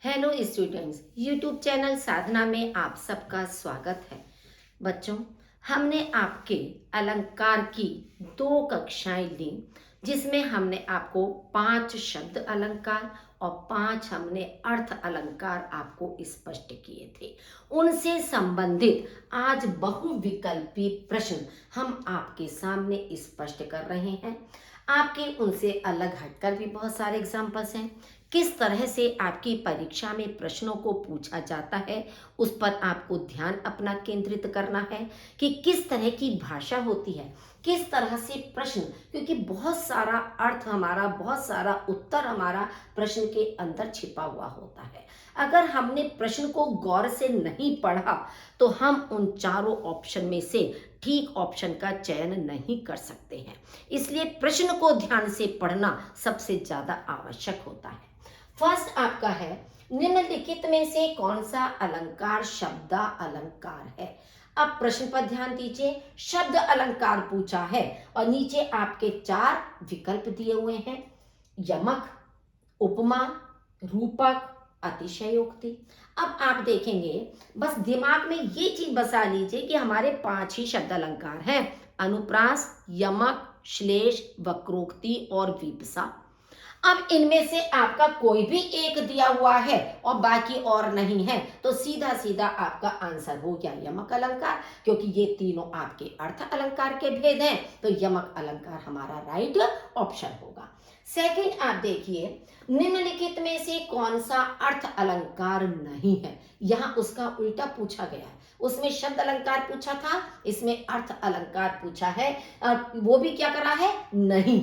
Hello students, YouTube channel साधना में आप सबका स्वागत है। बच्चों, हमने आपके अलंकार की 2 कक्षाएं ली, जिसमें हमने आपको 5 शब्द अलंकार और 5 हमने अर्थ अलंकार आपको स्पष्ट किए थे। उनसे संबंधित आज बहुविकल्पी प्रश्न हम आपके सामने स्पष्ट कर रहे हैं। आपके उनसे अलग हटकर भी बहुत सारे एग्जाम्पल्स हैं। किस तरह से आपकी परीक्षा में प्रश्नों को पूछा जाता है, उस पर आपको ध्यान अपना केंद्रित करना है कि किस तरह की भाषा होती है, किस तरह से प्रश्न, क्योंकि बहुत सारा अर्थ हमारा, बहुत सारा उत्तर हमारा प्रश्न के अंदर छिपा हुआ होता है। अगर हमने प्रश्न को गौर से नहीं पढ़ा तो हम उन चारों ऑप्शन में से ठीक ऑप्शन का चयन नहीं कर सकते हैं। इसलिए प्रश्न को ध्यान से पढ़ना सबसे ज्यादा आवश्यक होता है। फर्स्ट आपका है, निम्नलिखित में से कौन सा अलंकार शब्द अलंकार है। अब प्रश्न पर ध्यान दीजिए। शब्द अलंकार पूछा है और नीचे आपके 4 विकल्प दिए हुए हैं: यमक, उपमा, रूपक, अतिशयोक्ति। अब आप देखेंगे, बस दिमाग में ये चीज बसा लीजिए कि हमारे 5 ही शब्द अलंकार हैं: अनुप्रास, यमक, श्लेष, वक्रोक्ति और विपसा। अब इनमें से आपका कोई भी एक दिया हुआ है और बाकी और नहीं है, तो सीधा सीधा आपका आंसर हो गया यमक अलंकार, क्योंकि ये तीनों आपके अर्थ अलंकार के भेद हैं, तो यमक अलंकार हमारा राइट ऑप्शन होगा। सेकंड आप देखिए, निम्नलिखित में से कौन सा अर्थ अलंकार नहीं है। यहां उसका उल्टा पूछा गया है। उसमें शब्द अलंकार पूछा था, इसमें अर्थ अलंकार पूछा है। वो भी क्या करा है, नहीं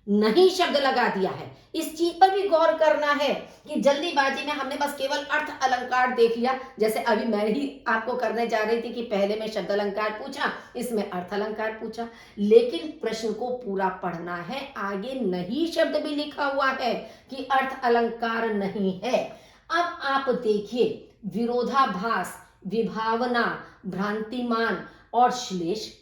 नहीं शब्द लगा दिया है। इस चीज पर भी गौर करना है कि जल्दीबाजी में हमने बस केवल अर्थ अलंकार देख लिया, जैसे अभी मैं ही आपको करने जा रही थी कि पहले में शब्द अलंकार पूछा, इसमें अर्थ अलंकार पूछा, लेकिन प्रश्न को पूरा पढ़ना है। आगे नहीं शब्द भी लिखा हुआ है कि अर्थ अलंकार नहीं है। अब आप देखिए, विरोधाभास, विभावना, भ्रांतिमान और श्लेष।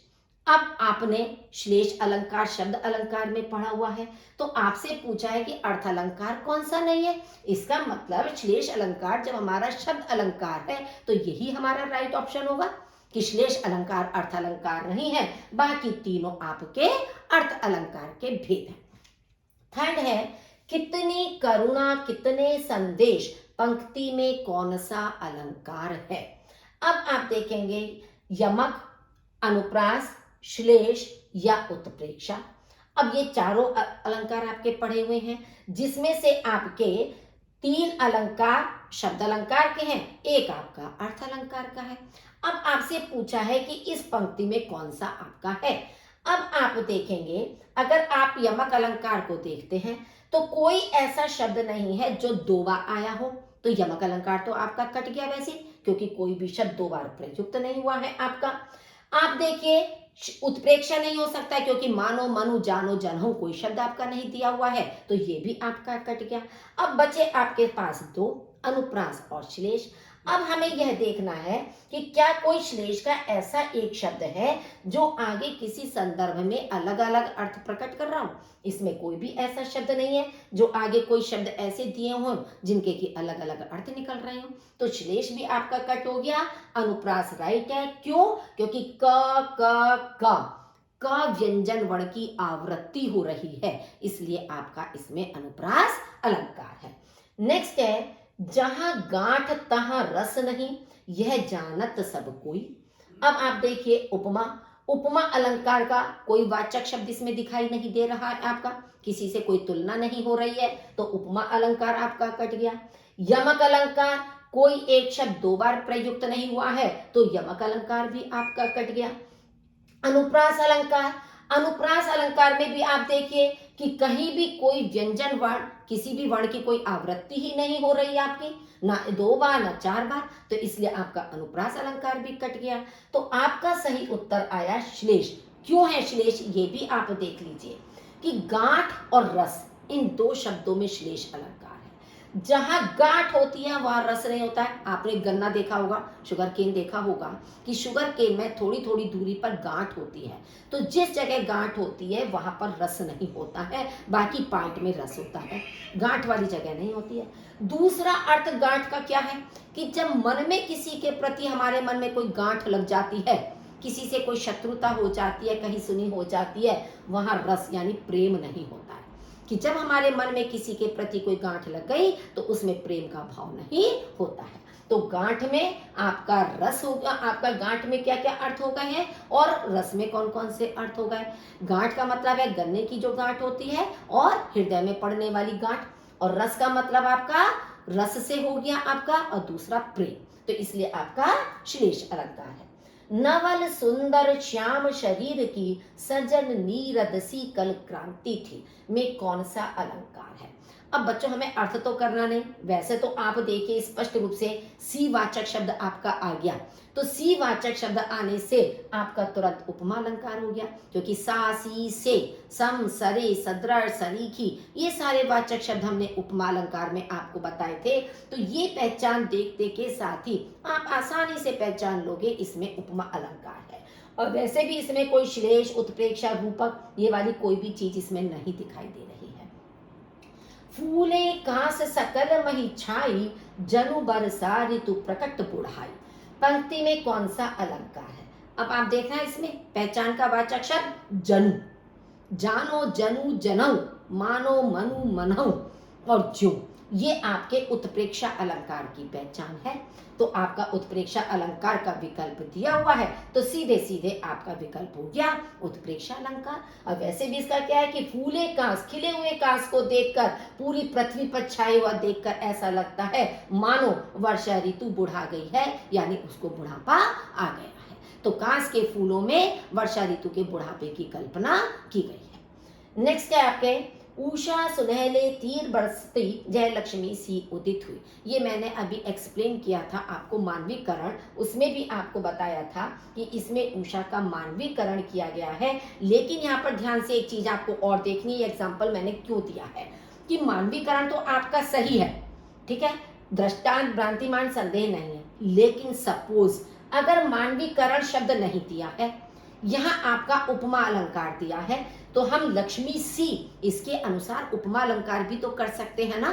अब आपने श्लेष अलंकार शब्द अलंकार में पढ़ा हुआ है, तो आपसे पूछा है कि अर्थ अलंकार कौन सा नहीं है। इसका मतलब श्लेष अलंकार जब हमारा शब्द अलंकार है तो यही हमारा राइट ऑप्शन होगा कि श्लेष अलंकार अर्थ अलंकार नहीं है, बाकी तीनों आपके अर्थ अलंकार के भेद हैं। थर्ड है, कितनी करुणा कितने संदेश पंक्ति में कौन सा अलंकार है। अब आप देखेंगे, यमक, अनुप्रास, श्लेष या उत्प्रेक्षा। अब ये चारों अलंकार आपके पढ़े हुए हैं, जिसमें से आपके 3 अलंकार शब्द अलंकार के हैं, एक आपका अर्थ अलंकार का है। अब आपसे पूछा है कि इस पंक्ति में कौन सा आपका है। अब आप देखेंगे, अगर आप यमक अलंकार को देखते हैं तो कोई ऐसा शब्द नहीं है जो 2 बार आया हो, तो यमक अलंकार तो आपका कट गया वैसे, क्योंकि कोई भी शब्द 2 बार प्रयुक्त नहीं हुआ है आपका। आप देखिए, उत्प्रेक्षा नहीं हो सकता है, क्योंकि मानो, मनु, जानो, जनहो कोई शब्द आपका नहीं दिया हुआ है, तो ये भी आपका कट गया। अब बचे आपके पास 2, अनुप्रास और श्लेष। अब हमें यह देखना है कि क्या कोई श्लेष का ऐसा एक शब्द है जो आगे किसी संदर्भ में अलग अलग अर्थ प्रकट कर रहा हूं। इसमें कोई भी ऐसा शब्द नहीं है जो आगे कोई शब्द ऐसे दिए हों जिनके की अलग अलग अर्थ निकल रहे हो, तो श्लेष भी आपका कट हो गया। अनुप्रास राइट है, क्यों? क्योंकि क व्यंजन वर्ण की आवृत्ति हो रही है, इसलिए आपका इसमें अनुप्रास अलंकार है। नेक्स्ट है, जहां गांठ तहां रस नहीं, यह जानत सब कोई। अब आप देखिए, उपमा। उपमा अलंकार का कोई वाचक शब्द इसमें दिखाई नहीं दे रहा है आपका, किसी से कोई तुलना नहीं हो रही है, तो उपमा अलंकार आपका कट गया। यमक अलंकार, कोई एक शब्द 2 बार प्रयुक्त नहीं हुआ है, तो यमक अलंकार भी आपका कट गया। अनुप्रास अलंकार, अनुप्रास अलंकार में भी आप देखिए कि कहीं भी कोई व्यंजन वर्ण, किसी भी वर्ण की कोई आवृत्ति ही नहीं हो रही आपकी, ना 2 बार ना 4 बार, तो इसलिए आपका अनुप्रास अलंकार भी कट गया। तो आपका सही उत्तर आया श्लेष। क्यों है श्लेष, ये भी आप देख लीजिए कि गांठ और रस, इन 2 शब्दों में श्लेष अलंकार है। जहां गांठ होती है वहां रस नहीं होता है। आपने गन्ना देखा होगा, शुगर केन देखा होगा कि शुगर केन में थोड़ी थोड़ी दूरी पर गांठ होती है। तो जिस जगह गांठ होती है वहां पर रस नहीं होता है, बाकी पार्ट में रस होता है, गांठ वाली जगह नहीं होती है। दूसरा अर्थ गांठ का क्या है कि जब मन में किसी के प्रति हमारे मन में कोई गांठ लग जाती है, किसी से कोई शत्रुता हो जाती है, कहीं सुनी हो जाती है, वहां रस यानी प्रेम नहीं होता है। कि जब हमारे मन में किसी के प्रति कोई गांठ लग गई तो उसमें प्रेम का भाव नहीं होता है। तो गांठ में आपका रस होगा, आपका गांठ में क्या क्या अर्थ हो गए हैं और रस में कौन कौन से अर्थ हो गए। गांठ का मतलब है गन्ने की जो गांठ होती है और हृदय में पड़ने वाली गांठ, और रस का मतलब आपका रस से हो गया आपका, और दूसरा प्रेम। तो इसलिए आपका श्लेष अलंकार है। नवल सुंदर श्याम शरीर की सजन नीरद सी कल क्रांति थी में कौन सा अलंकार है। अब बच्चों हमें अर्थ तो करना नहीं, वैसे तो आप देखिए स्पष्ट रूप से सी वाचक शब्द आपका आ गया, तो सी वाचक शब्द आने से आपका तुरंत उपमा अलंकार हो गया, क्योंकि सा सी से सम सरे सदृढ़ सरीखी ये सारे वाचक शब्द हमने उपमा अलंकार में आपको बताए थे। तो ये पहचान देखते के साथ ही आप आसानी से पहचान लोगे इसमें उपमा अलंकार है। और वैसे भी इसमें कोई श्लेष उत्प्रेक्षा रूपक ये वाली कोई भी चीज इसमें नहीं दिखाई दे रही है। फूले कांस सकल मही छाई जनु बरसा ऋतु प्रकट बुढ़ाई, पंक्ति में कौन सा अलंकार है। अब आप देखना इसमें पहचान का वाचक शब्द जनु, जानो जनु जनऊ, मानो मनु मनऊ और ज्यों, ये आपके उत्प्रेक्षा अलंकार की पहचान है। तो आपका उत्प्रेक्षा अलंकार का विकल्प दिया हुआ है, तो सीधे सीधे आपका विकल्प हो गया उत्प्रेक्षा अलंकार। और वैसे भी इसका क्या है कि फूले कांस, खिले हुए कांस को देखकर, पूरी पृथ्वी पर छाए हुआ देखकर ऐसा लगता है मानो वर्षा ऋतु बुढ़ा गई है, यानी उसको बुढ़ापा आ गया है। तो कांस के फूलों में वर्षा ऋतु के बुढ़ापे की कल्पना की गई है। नेक्स्ट है आपके उषा सुनहले तीर बरसती जय लक्ष्मी सी उदित हुई। ये मैंने अभी एक्सप्लेन किया था आपको मानवीकरण, उसमें भी आपको बताया था कि इसमें उषा का मानवीकरण किया गया है। लेकिन यहाँ पर ध्यान से एक चीज आपको और देखनी है, एग्जाम्पल मैंने क्यों दिया है कि मानवीकरण तो आपका सही है, ठीक है, दृष्टांत भ्रांतिमान संदेह नहीं है, लेकिन सपोज अगर मानवीकरण शब्द नहीं दिया है, यहाँ आपका उपमा अलंकार दिया है, तो हम लक्ष्मी सी इसके अनुसार उपमा अलंकार भी तो कर सकते हैं ना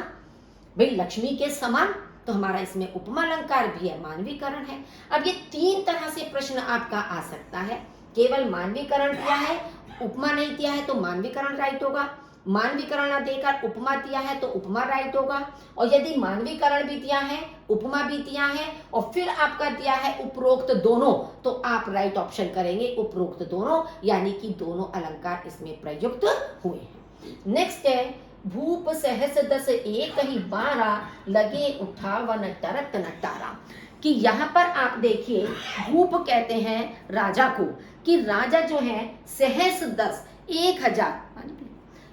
भाई, लक्ष्मी के समान, तो हमारा इसमें उपमा अलंकार भी है, मानवीकरण है। अब ये तीन तरह से प्रश्न आपका आ सकता है, केवल मानवीकरण दिया है उपमा नहीं दिया है तो मानवीकरण राइट होगा, मानवीकरण न देकर उपमा दिया है तो उपमा राइट होगा, और यदि मानवीकरण भी दिया है उपमा भी दिया है और फिर आपका दिया है उपरोक्त दोनों, तो आप राइट ऑप्शन करेंगे उपरोक्त दोनों, यानी कि दोनों अलंकार इसमें प्रयुक्त हुए हैं। नेक्स्ट है भूप सहस दस एक ही 12 लगे उठावन टरत नटारा, कि यहाँ पर आप देखिए भूप कहते हैं राजा को, कि राजा जो है सहस 10 1000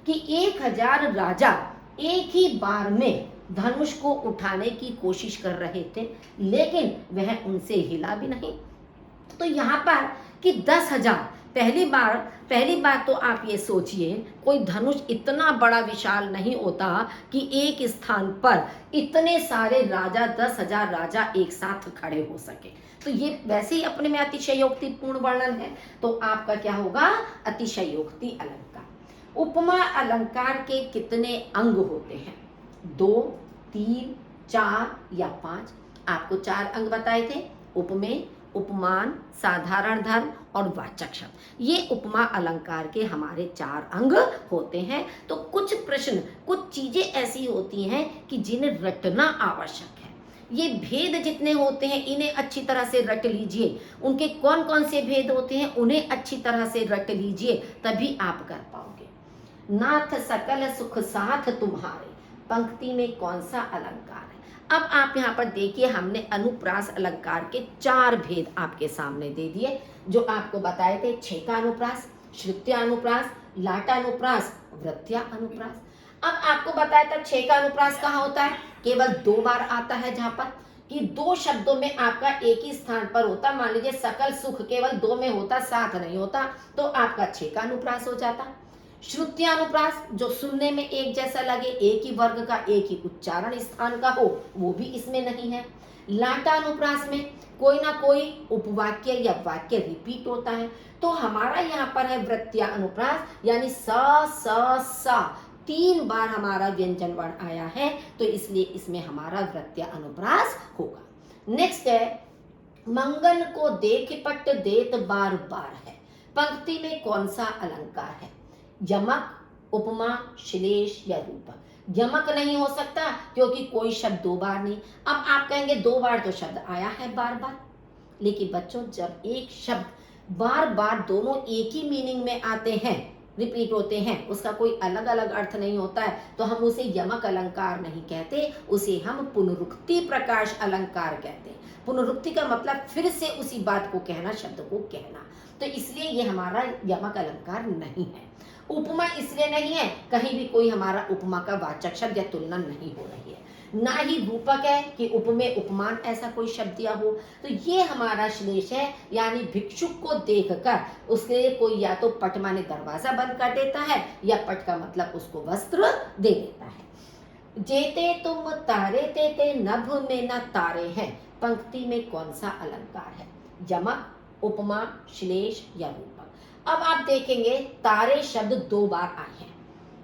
कि 1000 राजा एक ही बार में धनुष को उठाने की कोशिश कर रहे थे, लेकिन वह उनसे हिला भी नहीं। तो यहाँ पर कि 10,000, पहली बार तो आप ये सोचिए कोई धनुष इतना बड़ा विशाल नहीं होता कि एक स्थान पर इतने सारे राजा 10,000 राजा एक साथ खड़े हो सके। तो ये वैसे ही अपने में अतिशयोक्तिपूर्ण वर्णन है, तो आपका क्या होगा अतिशयोक्ति अलंकार। उपमा अलंकार के कितने अंग होते हैं, 2, 3, 4 या 5। आपको 4 अंग बताए थे, उपमेय, उपमान, साधारण धर्म और वाचक शब्द। ये उपमा अलंकार के हमारे 4 अंग होते हैं। तो कुछ प्रश्न, कुछ चीजें ऐसी होती हैं कि जिन्हें रटना आवश्यक है। ये भेद जितने होते हैं इन्हें अच्छी तरह से रट लीजिए, उनके कौन कौन से भेद होते हैं उन्हें अच्छी तरह से रट लीजिए, तभी आप कर पाओगे। नाथ सकल सुख साथ तुम्हारे, पंक्ति में कौन सा अलंकार है। अब आप यहाँ पर देखिए हमने अनुप्रास अलंकार के 4 भेद आपके सामने दे दिए, जो आपको बताए थे छेका अनुप्रास, श्रुत्या अनुप्रास, लाटा अनुप्रास, वृत्या अनुप्रास। अब आपको बताया था छेका अनुप्रास कहाँ होता है, केवल 2 बार आता है, जहाँ पर कि 2 शब्दों में आपका एक ही स्थान पर होता। मान लीजिए सकल सुख केवल 2 में होता, साथ नहीं होता, तो आपका छेका अनुप्रास हो जाता। श्रुत्यानुप्रास जो सुनने में एक जैसा लगे, एक ही वर्ग का, एक ही उच्चारण स्थान का हो, वो भी इसमें नहीं है। लाटानुप्रास में कोई ना कोई उपवाक्य या वाक्य रिपीट होता है। तो हमारा यहाँ पर है वृत्त्यानुप्रास, यानी सा 3 बार हमारा व्यंजन वर्ण आया है, तो इसलिए इसमें हमारा वृत्त्यानुप्रास होगा। नेक्स्ट है मंगन को देख पट देत बार बार है। पंक्ति में कौन सा अलंकार है? यमक, उपमा, श्लेष या रूपक। यमक नहीं हो सकता क्योंकि कोई शब्द 2 बार नहीं। अब आप कहेंगे 2 बार तो शब्द आया है बार बार, लेकिन बच्चों जब एक शब्द बार बार दोनों एक ही मीनिंग में आते हैं, रिपीट होते हैं, उसका कोई अलग अलग अर्थ नहीं होता है, तो हम उसे यमक अलंकार नहीं कहते, उसे हम पुनरुक्ति प्रकाश अलंकार कहते हैं। पुनरुक्ति का मतलब फिर से उसी बात को कहना, शब्द को कहना, तो इसलिए ये हमारा यमक अलंकार नहीं है। उपमा इसलिए नहीं है, कहीं भी कोई हमारा उपमा का वाचक शब्द या तुलना नहीं हो रही है। ना ही रूपक है कि उपमेय उपमान ऐसा कोई शब्द दिया हो। तो ये हमारा श्लेष है, यानी भिक्षुक को देखकर उसके लिए कोई या तो पट माने दरवाजा बंद कर देता है, या पट का मतलब उसको वस्त्र दे देता है। जेते तुम तारे तेते नभ में न तारे हैं। पंक्ति में कौन सा अलंकार है? यमक, उपमा, श्लेष या रूपक। अब आप देखेंगे तारे शब्द 2 बार आए हैं,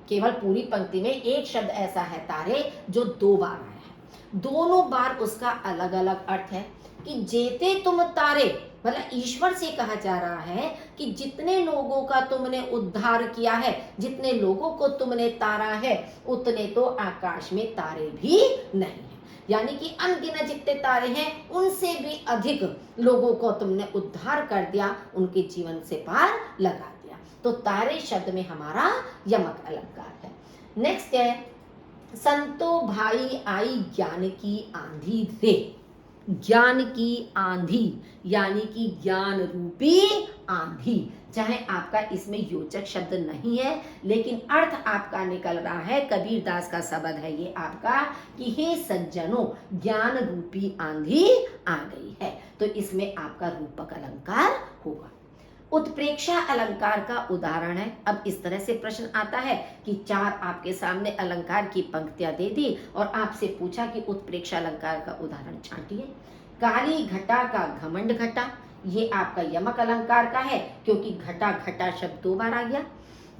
केवल पूरी पंक्ति में एक शब्द ऐसा है तारे जो 2 बार आया है। दोनों बार उसका अलग अलग अर्थ है कि जेते तुम तारे, मतलब ईश्वर से कहा जा रहा है कि जितने लोगों का तुमने उद्धार किया है, जितने लोगों को तुमने तारा है, उतने तो आकाश में तारे भी नहीं है। यानी कि अनगिनत जितने तारे हैं उनसे भी अधिक लोगों को तुमने उद्धार कर दिया, उनके जीवन से पार लगा दिया। तो तारे शब्द में हमारा यमक अलंकार है। नेक्स्ट है संतो भाई आई ज्ञान की आंधी रे। ज्ञान की आंधी यानी कि ज्ञान रूपी आंधी। चाहे आपका इसमें योजक शब्द नहीं है, लेकिन अर्थ आपका निकल रहा है, कबीर दास का शब्द है ये आपका कि हे सज्जनों ज्ञान रूपी आंधी आ गई है, तो इसमें आपका रूपक अलंकार होगा। उत्प्रेक्षा अलंकार का उदाहरण है। अब इस तरह से प्रश्न आता है कि 4 आपके सामने अलंकार की पंक्तियां दे दी और आपसे पूछा कि उत्प्रेक्षा अलंकार का उदाहरण छांटिए। काली घटा का घमंड घटा, ये आपका यमक अलंकार का है क्योंकि घटा घटा शब्द 2 बार आ गया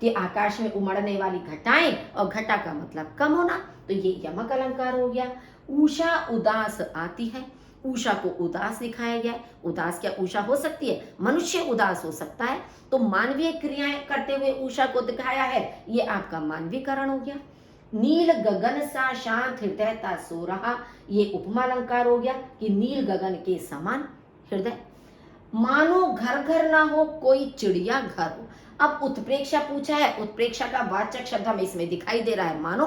कि आकाश में उमड़ने वाली घटाएं, और घटा का मतलब कम होना, तो ये यमक अलंकार हो गया। उषा उदास आती है, उषा को उदास दिखाया गया। उदास क्या उषा हो सकती है? मनुष्य उदास हो सकता है, तो मानवीय क्रियाएं करते हुए उषा को दिखाया है, ये आपका मानवीकरण हो गया। नील गगन सा शांत हृदयता सो रहा, ये उपमा अलंकार हो गया कि नील गगन के समान हृदय। मानो घर घर ना हो कोई चिड़िया घर हो। अब उत्प्रेक्षा पूछा है, उत्प्रेक्षा का वाचक शब्द हमें इसमें दिखाई दे रहा है मानो,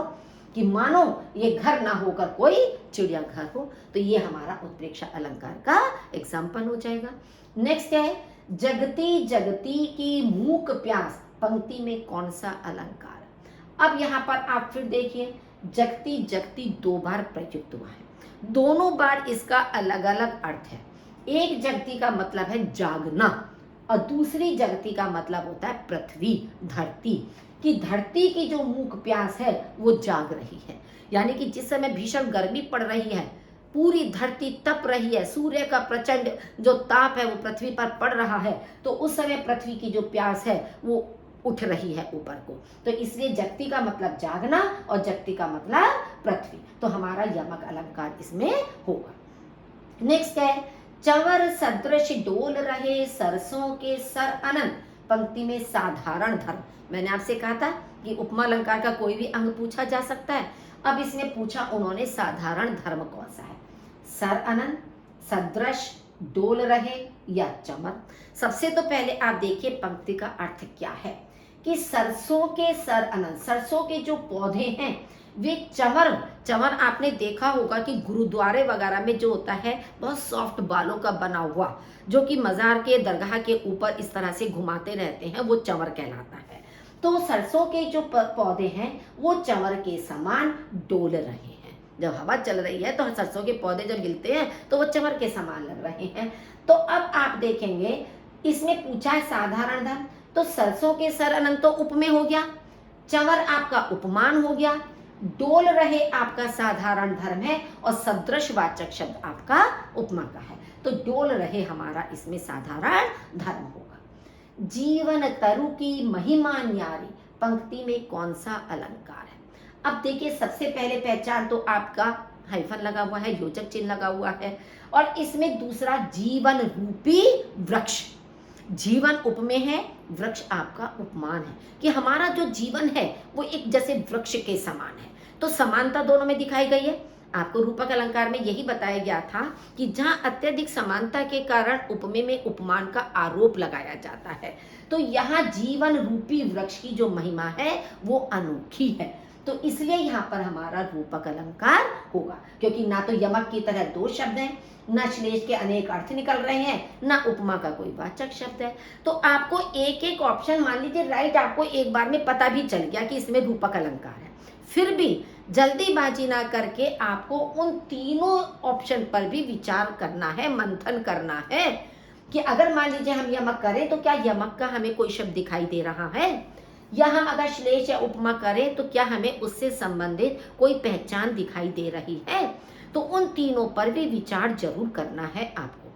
कि मानो ये घर ना होकर कोई चिड़िया घर हो, तो ये हमारा उत्प्रेक्षा अलंकार का एग्जाम्पल हो जाएगा। नेक्स्ट है जगती जगती की मूक प्यास। पंक्ति में कौन सा अलंकार? अब यहाँ पर आप फिर देखिए जगती जगती 2 बार प्रयुक्त हुआ है, दोनों बार इसका अलग अलग अर्थ है। एक जगती का मतलब है जागना और दूसरी जगती का मतलब होता है पृथ्वी, धरती, कि धरती की जो मूक प्यास है वो जाग रही है। यानी कि जिस समय भीषण गर्मी पड़ रही है, पूरी धरती तप रही है, सूर्य का प्रचंड जो ताप है वो पृथ्वी पर पड़ रहा है, तो उस समय पृथ्वी की जो प्यास है वो उठ रही है ऊपर को, तो इसलिए जगती का मतलब जागना और जगती का मतलब पृथ्वी, तो हमारा यमक अलंकार इसमें होगा। नेक्स्ट है चंवर सदृश डोल रहे सरसों के सर अनंत। पंक्ति में साधारण धर्म, मैंने आपसे कहा था कि उपमा अलंकार का कोई भी अंग पूछा जा सकता है। अब इसमें पूछा उन्होंने साधारण धर्म कौन सा है? सर अनंत, सदृश, डोल रहे या चमर। सबसे तो पहले आप देखिए पंक्ति का अर्थ क्या है कि सरसों के सर अनंत, सरसों के जो पौधे हैं वे चंवर, चंवर आपने देखा होगा कि गुरुद्वारे वगैरह में जो होता है बहुत सॉफ्ट बालों का बना हुआ, जो कि मजार के दरगाह के ऊपर इस तरह से घुमाते रहते हैं, वो चंवर कहलाता है। तो सरसों के जो पौधे हैं वो चंवर के समान डोल रहे हैं। जब हवा चल रही है तो सरसों के पौधे जब हिलते हैं तो वो चंवर के समान लग रहे हैं। तो अब आप देखेंगे इसमें पूछा है साधारण धर्म, तो सरसों के सर अनंत तो उप में हो गया, चंवर आपका उपमान हो गया, डोल रहे आपका साधारण धर्म है और सदृश वाचक शब्द आपका उपमा का है। तो डोल रहे हमारा इसमें साधारण धर्म होगा। जीवन तरु की महिमा न्यारी, पंक्ति में कौन सा अलंकार है? अब देखिए, सबसे पहले पहचान तो आपका हाइफन लगा हुआ है, योजक चिन्ह लगा हुआ है, और इसमें दूसरा जीवन रूपी वृक्ष, जीवन उप में है, वृक्ष आपका उपमान है कि हमारा जो जीवन है वो एक जैसे वृक्ष के समान है। तो समानता दोनों में दिखाई गई है। आपको रूपक अलंकार में यही बताया गया था कि जहां अत्यधिक समानता के कारण उपमेय में उपमान का आरोप लगाया जाता है, तो यहाँ जीवन रूपी वृक्ष की जो महिमा है वो अनोखी है। तो इसलिए यहाँ पर हमारा रूपक अलंकार होगा, क्योंकि ना तो यमक की तरह दो शब्द हैं, ना श्लेष के अनेक अर्थ निकल रहे हैं, ना उपमा का कोई वाचक शब्द है। तो आपको एक एक ऑप्शन मान लीजिए राइट आपको एक बार में पता भी चल गया कि इसमें रूपक अलंकार है, फिर भी जल्दीबाजी ना करके आपको उन तीनों ऑप्शन पर भी विचार करना है, मंथन करना है कि अगर मान लीजिए हम यमक करें तो क्या यमक का हमें कोई शब्द दिखाई दे रहा है, या हम अगर श्लेष या उपमा करें तो क्या हमें उससे संबंधित कोई पहचान दिखाई दे रही है। तो उन तीनों पर भी विचार जरूर करना है आपको।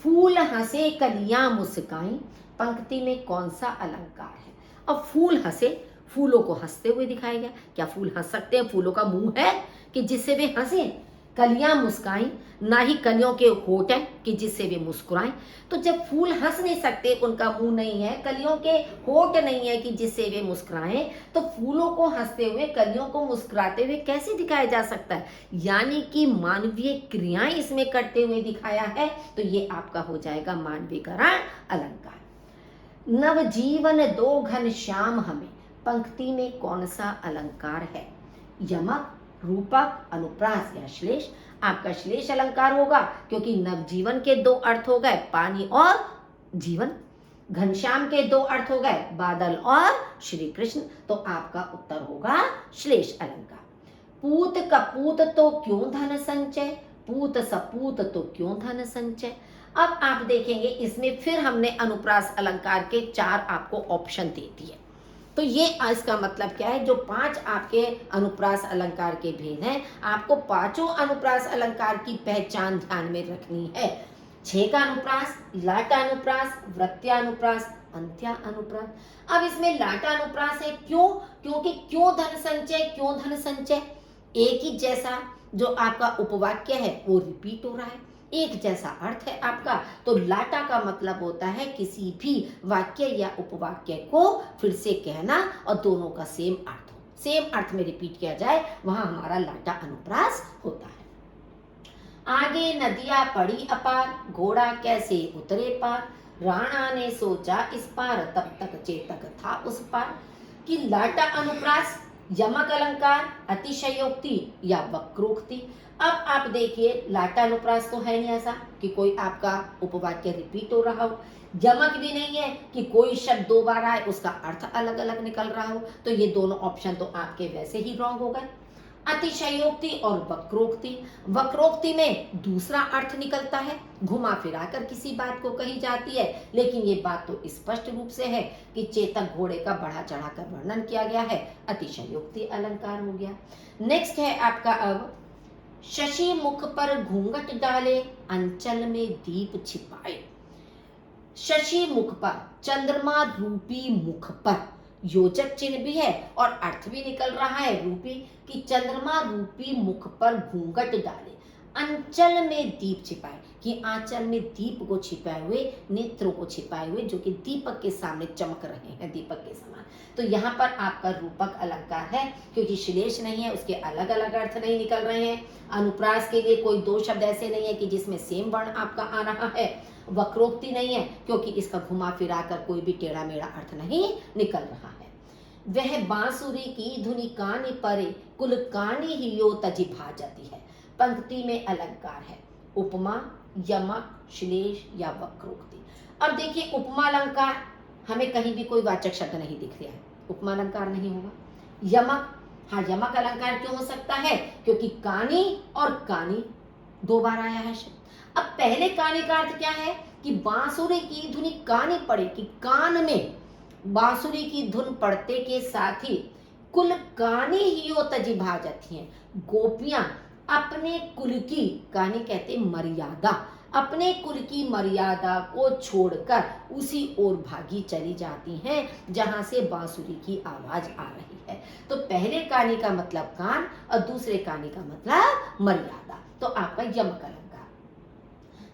फूल हंसे कलियां मुस्काई, पंक्ति में कौन सा अलंकार है? अब फूल हंसे, फूलों को हंसते हुए दिखाया गया। क्या फूल हंस सकते हैं? फूलों का मुंह है कि जिससे वे हंसे। कलियां मुस्काई, ना ही कलियों के होठ है कि जिससे वे मुस्कुराएं। तो जब फूल हंस नहीं सकते, उनका मुंह नहीं है, कलियों के होठ नहीं है कि जिससे वे मुस्कुराएं, तो फूलों को हंसते हुए, कलियों को मुस्कुराते हुए कैसे दिखाया जा सकता है? यानी कि मानवीय क्रियाएं इसमें करते हुए दिखाया है। तो ये आपका हो जाएगा मानवीकरण अलंकार। नवजीवन दो घन श्याम हमें, पंक्ति में कौन सा अलंकार है? यमक, रूपक, अनुप्रास या श्लेष? आपका श्लेष अलंकार होगा, क्योंकि नवजीवन के दो अर्थ हो गए, पानी और जीवन। घनश्याम के दो अर्थ हो गए, बादल और श्री कृष्ण। तो आपका उत्तर होगा श्लेष अलंकार। पूत कपूत तो क्यों धन संचय, पूत सपूत तो क्यों धन संचय? अब आप देखेंगे इसमें फिर हमने अनुप्रास अलंकार के 4 आपको ऑप्शन दे दिए। तो ये इसका मतलब क्या है, जो 5 आपके अनुप्रास अलंकार के भेद हैं, आपको पांचों अनुप्रास अलंकार की पहचान ध्यान में रखनी है। 6 का अनुप्रास, लाटा अनुप्रास, वृत्त्या अनुप्रास, अंत्या अनुप्रास। अब इसमें लाटा अनुप्रास है, क्यों? क्योंकि क्यों धन संचय, क्यों धन संचय, एक ही जैसा जो आपका उपवाक्य है वो रिपीट हो रहा है, एक जैसा अर्थ है आपका। तो लाटा का मतलब होता है किसी भी वाक्य या उपवाक्य को फिर से कहना और दोनों का सेम अर्थ हो, सेम अर्थ में रिपीट किया जाए, वहां हमारा लाटा अनुप्रास होता है। आगे नदियां पड़ी अपार, घोड़ा कैसे उतरे पार, राणा ने सोचा इस पार, तब तक चेतक था उस पार। कि लाटा अनुप्रास, यमक अलंकार, अतिशयोक्ति या वक्रोक्ति। अब आप देखिए, लाटा अनुप्रास तो है नहीं ऐसा कि कोई आपका उपवाक्य रिपीट हो रहा हो, यमक भी नहीं है कि कोई शब्द 2 बार आए उसका अर्थ अलग अलग निकल रहा हो। तो ये दोनों ऑप्शन तो आपके वैसे ही रॉन्ग हो गए। अतिशयोक्ति और वक्रोक्ति, वक्रोक्ति में दूसरा अर्थ निकलता है, घुमा फिरा कर किसी बात को कही जाती है, लेकिन ये बात तो स्पष्ट रूप से है कि चेतक घोड़े का बढ़ा चढ़ा कर वर्णन किया गया है, अतिशयोक्ति अलंकार हो गया। नेक्स्ट है आपका अब, शशि मुख पर घूंघट डाले, अंचल में दीप छिपाए। शशि मुख पर, चंद्रमा रूपी मुख पर, योजक चिन्ह भी है और अर्थ भी निकल रहा है रूपी, कि चंद्रमा रूपी मुख पर घूंघट डाले, अंचल में दीप छिपाए, कि आंचल में दीप को छिपाए हुए, नेत्रों को छिपाए हुए, जो कि दीपक के सामने चमक रहे हैं, दीपक के समान। तो यहाँ पर आपका रूपक अलंकार है, क्योंकि श्लेष नहीं है, उसके अलग अलग अर्थ नहीं निकल रहे हैं। अनुप्रास के लिए कोई 2 शब्द ऐसे नहीं है कि जिसमें सेम वर्ण आपका आ रहा है। वक्रोक्ति नहीं है, क्योंकि इसका घुमा फिरा कर कोई भी टेढ़ा मेढ़ा अर्थ नहीं निकल रहा है। वह बांसुरी की धुनी कानी परे, कुल कानी हियो तजि भाजती है। पंक्ति में अलंकार है, उपमा, यमक, श्लेष या वक्रोक्ति। अब देखिए, उपमा अलंकार हमें कहीं भी कोई वाचक शब्द नहीं दिख रहा है, उपमा अलंकार नहीं होगा। यमक, हाँ यमक अलंकार क्यों हो सकता है? क्योंकि कानी और कानी 2 बार आया है शब्द। अब पहले कानी का अर्थ क्या है? कि बांसुरी की धुनी कानी पड़े, कि कान में बांसुरी की धुन पड़ते के साथ ही कुल कानी हियो तजी भाजती हैं। गोपियां अपने कुल की, कानी कहते मर्यादा, अपने कुल की मर्यादा को छोड़कर उसी ओर भागी चली जाती हैं जहां से बांसुरी की आवाज आ रही है। तो पहले कानी का मतलब कान और दूसरे कानी का मतलब मर्यादा। तो आपका यमक अलंकार,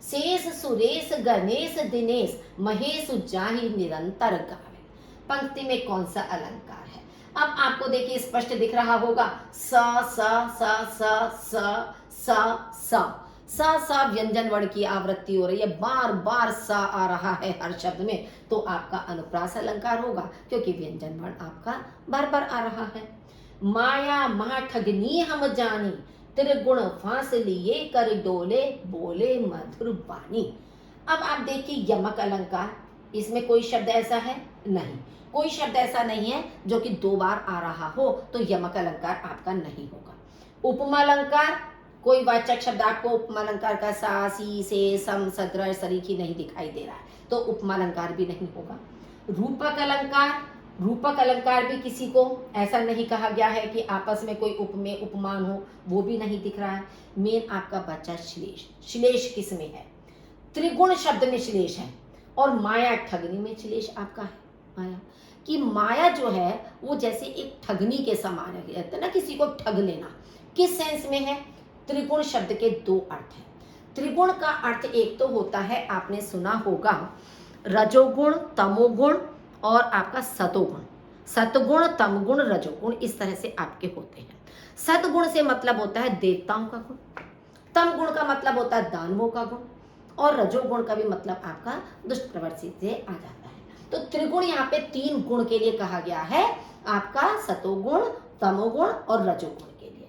शेष सुरेश गणेश दिनेश महेश जाहि निरंतर गावे। पंक्ति में कौन सा अलंकार है? अब आपको देखिए स्पष्ट दिख रहा होगा, स स स स स स स स स व्यंजन वर्ण की आवृत्ति हो रही है, बार बार स आ रहा है हर शब्द में, तो आपका अनुप्रास अलंकार होगा, क्योंकि व्यंजन वर्ण आपका बार बार आ रहा है। माया महा ठगनी हम जानी, त्रिगुण फांस लिए कर डोले, बोले मधुर बानी। अब आप देखिए यमक अलंकार, इसमें कोई शब्द ऐसा है नहीं, कोई शब्द ऐसा नहीं है जो कि दो बार आ रहा हो, तो यमक अलंकार आपका नहीं होगा। उपमा अलंकार, कोई वाचक शब्द आपको उपमा अलंकार का सा सी से सम सद्र सरीखी नहीं दिखाई दे रहा है, तो उपमा अलंकार भी नहीं होगा। रूपक अलंकार, रूपक अलंकार भी किसी को ऐसा नहीं कहा गया है कि आपस में कोई उपमेय उपमान हो, वो भी नहीं दिख रहा है। मेन आपका बचा श्लेष, श्लेष किस में है? त्रिगुण शब्द में श्लेष है, और माया ठगनी में श्लेष आपका है। माया कि माया जो है वो जैसे एक ठगनी के समान है, कहते हैं ना किसी को ठग लेना। किस सेंस में है? त्रिगुण शब्द के दो अर्थ हैं। त्रिगुण का अर्थ एक तो होता है, आपने सुना होगा, रजोगुण तमोगुण और आपका सतोगुण, सतगुण तमगुण रजोगुण, इस तरह से आपके होते हैं। सतगुण से मतलब होता है देवताओं का गुण, तम गुण का मतलब होता है दानवों का गुण, और रजोगुण का भी मतलब आपका दुष्ट प्रवृत्ति से आ जाता है। तो त्रिगुण यहाँ पे तीन गुण के लिए कहा गया है, आपका सतोगुण तमोगुण और रजोगुण के लिए।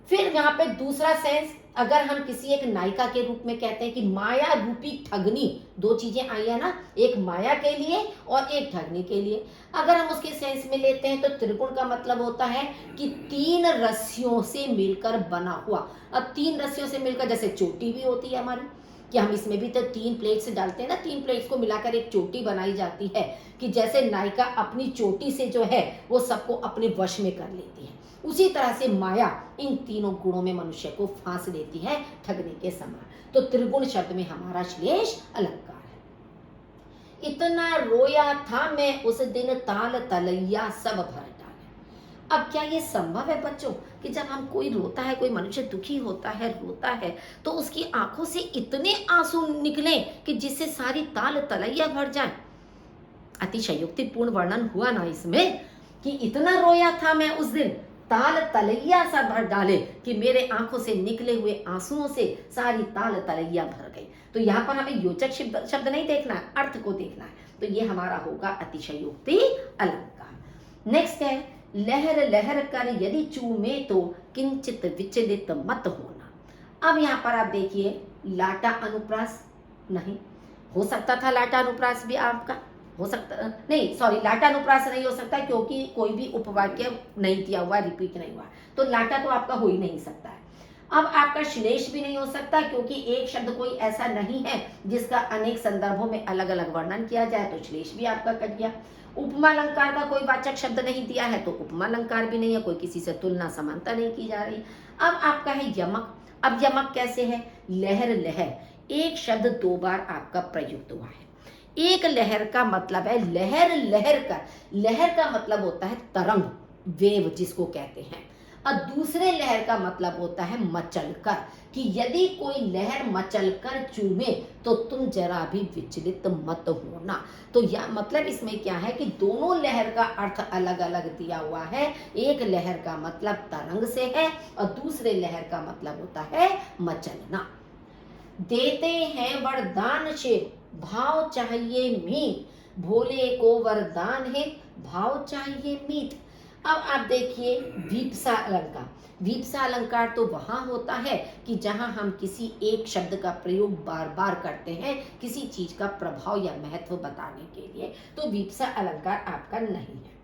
फिर यहाँ पे दूसरा सेंस, अगर हम किसी एक नायिका के रूप में कहते हैं कि माया रूपी ठगनी, दो चीजें आई है ना, एक माया के लिए और एक ठगनी के लिए, अगर हम उसके सेंस में लेते हैं तो त्रिगुण का मतलब होता है कि तीन रस्सियों से मिलकर बना हुआ। अब तीन रस्सियों से मिलकर, जैसे चोटी भी होती है हमारी, कि हम इसमें भी तो तीन प्लेट्स डालते हैं ना, तीन प्लेट्स को मिलाकर एक चोटी बनाई जाती है, कि जैसे नायिका अपनी चोटी से जो है वो सबको अपने वश में कर लेती है, उसी तरह से माया इन तीनों गुणों में मनुष्य को फांस लेती है ठगने के समान। तो त्रिगुण शब्द में हमारा श्लेष अलंकार है। इतना रोया था मैं उस दिन, ताल तलैया सब भर डाले। अब क्या ये संभव है बच्चों कि जब हम कोई रोता है, कोई मनुष्य दुखी होता है, रोता है, तो उसकी आंखों से इतने आंसू निकले कि जिससे सारी ताल तलैया भर जाए? अतिशयोक्तिपूर्ण वर्णन हुआ ना इसमें, कि इतना रोया था मैं उस दिन, ताल तलैया सा भर डाले, कि मेरे आंखों से निकले हुए आंसुओं से सारी ताल तलैया भर गई। तो यहाँ पर हमें योजक शब्द नहीं देखना है, अर्थ को देखना है। तो ये हमारा होगा अतिशयोक्ति अलंकार। नेक्स्ट है, लहर लहर कर यदि चूमे तो किंचित विचलित मत होना। अब यहाँ पर आप देखिए, लाटा अनुप्रास नहीं हो सकता था, लाटा अनुप्रास भी आपका हो सकता नहीं, सॉरी, लाटा अनुप्रास नहीं हो सकता क्योंकि कोई भी उपवाक्य नहीं दिया हुआ, रिपीट नहीं हुआ, तो लाटा तो आपका हो ही नहीं सकता है। अब आपका श्लेष भी नहीं हो सकता क्योंकि एक शब्द कोई ऐसा नहीं है जिसका अनेक संदर्भों में अलग अलग वर्णन किया जाए, तो श्लेष भी आपका कट गया। उपमा अलंकार का कोई वाचक शब्द नहीं दिया है, तो उपमा अलंकार भी नहीं है, कोई किसी से तुलना समानता नहीं की जा रही। अब आपका है यमक। अब यमक कैसे है? लहर लहर, एक शब्द दो बार आपका प्रयुक्त हुआ है। एक लहर का मतलब है लहर लहर कर, लहर का मतलब होता है तरंग, वेव जिसको कहते हैं, और दूसरे लहर का मतलब होता है मचल कर, कि यदि कोई लहर मचल कर चूमे तो तुम जरा भी विचलित मत होना। तो यह मतलब इसमें क्या है कि दोनों लहर का अर्थ अलग अलग दिया हुआ है। एक लहर का मतलब तरंग से है और दूसरे लहर का मतलब होता है मचलना। देते हैं वरदान शिव, भाव चाहिए मीत, भोले को वरदान है, भाव चाहिए मीत। अब आप देखिए वीप्सा अलंकार। वीप्सा अलंकार तो वहां होता है कि जहां हम किसी एक शब्द का प्रयोग बार बार करते हैं किसी चीज का प्रभाव या महत्व बताने के लिए, तो वीप्सा अलंकार आपका नहीं है।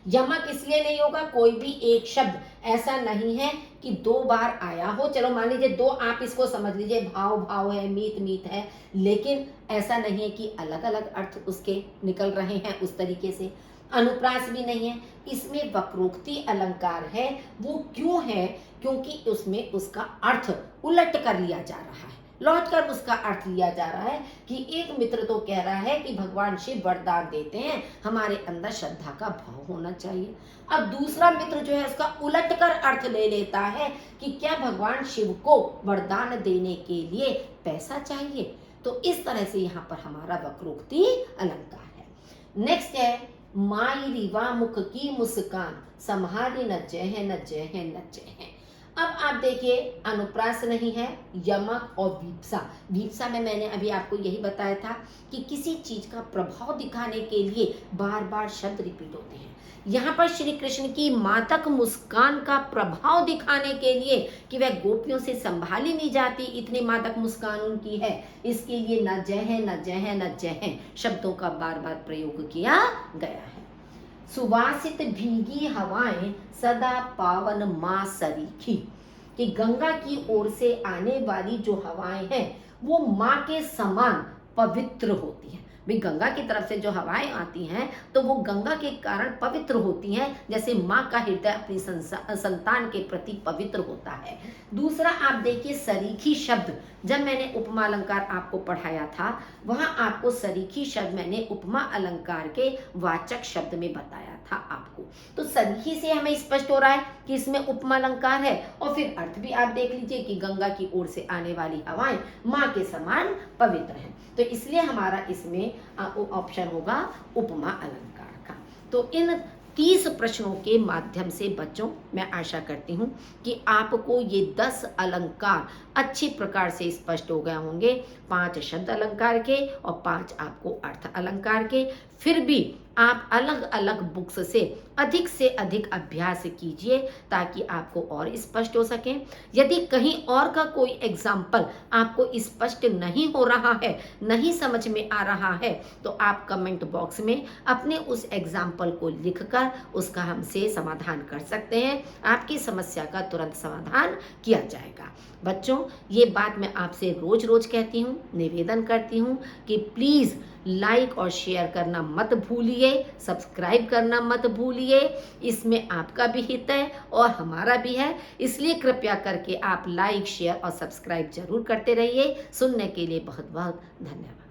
यमक इसलिए नहीं होगा, कोई भी एक शब्द ऐसा नहीं है कि 2 बार आया हो। चलो मान लीजिए 2, आप इसको समझ लीजिए, भाव भाव है, मीत मीत है, लेकिन ऐसा नहीं है कि अलग अलग अर्थ उसके निकल रहे हैं उस तरीके से। अनुप्रास भी नहीं है, इसमें वक्रोक्ति अलंकार है। वो क्यों है? क्योंकि उसमें उसका अर्थ उलट कर लिया जा रहा है, लौट कर उसका अर्थ लिया जा रहा है कि एक मित्र तो कह रहा है कि भगवान शिव वरदान देते हैं, हमारे अंदर श्रद्धा का भाव होना चाहिए। अब दूसरा मित्र जो है उसका उलट कर अर्थ ले लेता है कि क्या भगवान शिव को वरदान देने के लिए पैसा चाहिए। तो इस तरह से यहाँ पर हमारा वक्रोक्ति अलंकार है। नेक्स्ट है माई रीवा मुख की मुस्कान, संहारी न जय है न जय है न जय है। अब आप देखिए, अनुप्रास नहीं है, यमक और वीप्सा। वीप्सा में मैंने अभी आपको यही बताया था कि किसी चीज का प्रभाव दिखाने के लिए बार बार शब्द रिपीट होते हैं। यहाँ पर श्री कृष्ण की मातक मुस्कान का प्रभाव दिखाने के लिए कि वह गोपियों से संभाली नहीं जाती, इतनी मातक मुस्कान उनकी है, इसके लिए न जय है न जय है न जय है शब्दों का बार बार प्रयोग किया गया है। सुवासित भीगी हवाएं सदा पावन माँ सरीखी, कि गंगा की ओर से आने वाली जो हवाएं हैं वो माँ के समान पवित्र होती हैं। भाई गंगा की तरफ से जो हवाएं आती हैं तो वो गंगा के कारण पवित्र होती हैं, जैसे माँ का हृदय अपनी संतान के प्रति पवित्र होता है। दूसरा आप देखिए सरीखी शब्द, जब मैंने उपमा अलंकार आपको पढ़ाया था वहां आपको सरीखी शब्द मैंने उपमा अलंकार के वाचक शब्द में बताया था आपको। तो सरीखी से हमें स्पष्ट हो रहा है कि इसमें उपमा अलंकार है, और फिर अर्थ भी आप देख लीजिए कि गंगा की ओर से आने वाली हवाएं माँ के समान पवित्र हैं, तो इसलिए हमारा इसमें ऑप्शन होगा उपमा अलंकार का। तो इन 30 प्रश्नों के माध्यम से बच्चों मैं आशा करती हूँ कि आपको ये 10 अलंकार अच्छी प्रकार से स्पष्ट हो गए होंगे, 5 शब्द अलंकार के और 5 आपको अर्थ अलंकार के। फिर भी आप अलग अलग बुक्स से अधिक अभ्यास कीजिए ताकि आपको और स्पष्ट हो सके। यदि कहीं और का कोई एग्जाम्पल आपको स्पष्ट नहीं हो रहा है, नहीं समझ में आ रहा है, तो आप कमेंट बॉक्स में अपने उस एग्जाम्पल को लिखकर उसका हमसे समाधान कर सकते हैं। आपकी समस्या का तुरंत समाधान किया जाएगा। बच्चों ये बात मैं आपसे रोज रोज कहती हूँ, निवेदन करती हूँ कि प्लीज़ लाइक और शेयर करना मत भूलिए, सब्सक्राइब करना मत भूलिए। इसमें आपका भी हित है और हमारा भी है, इसलिए कृपया करके आप लाइक शेयर और सब्सक्राइब जरूर करते रहिए। सुनने के लिए बहुत बहुत धन्यवाद।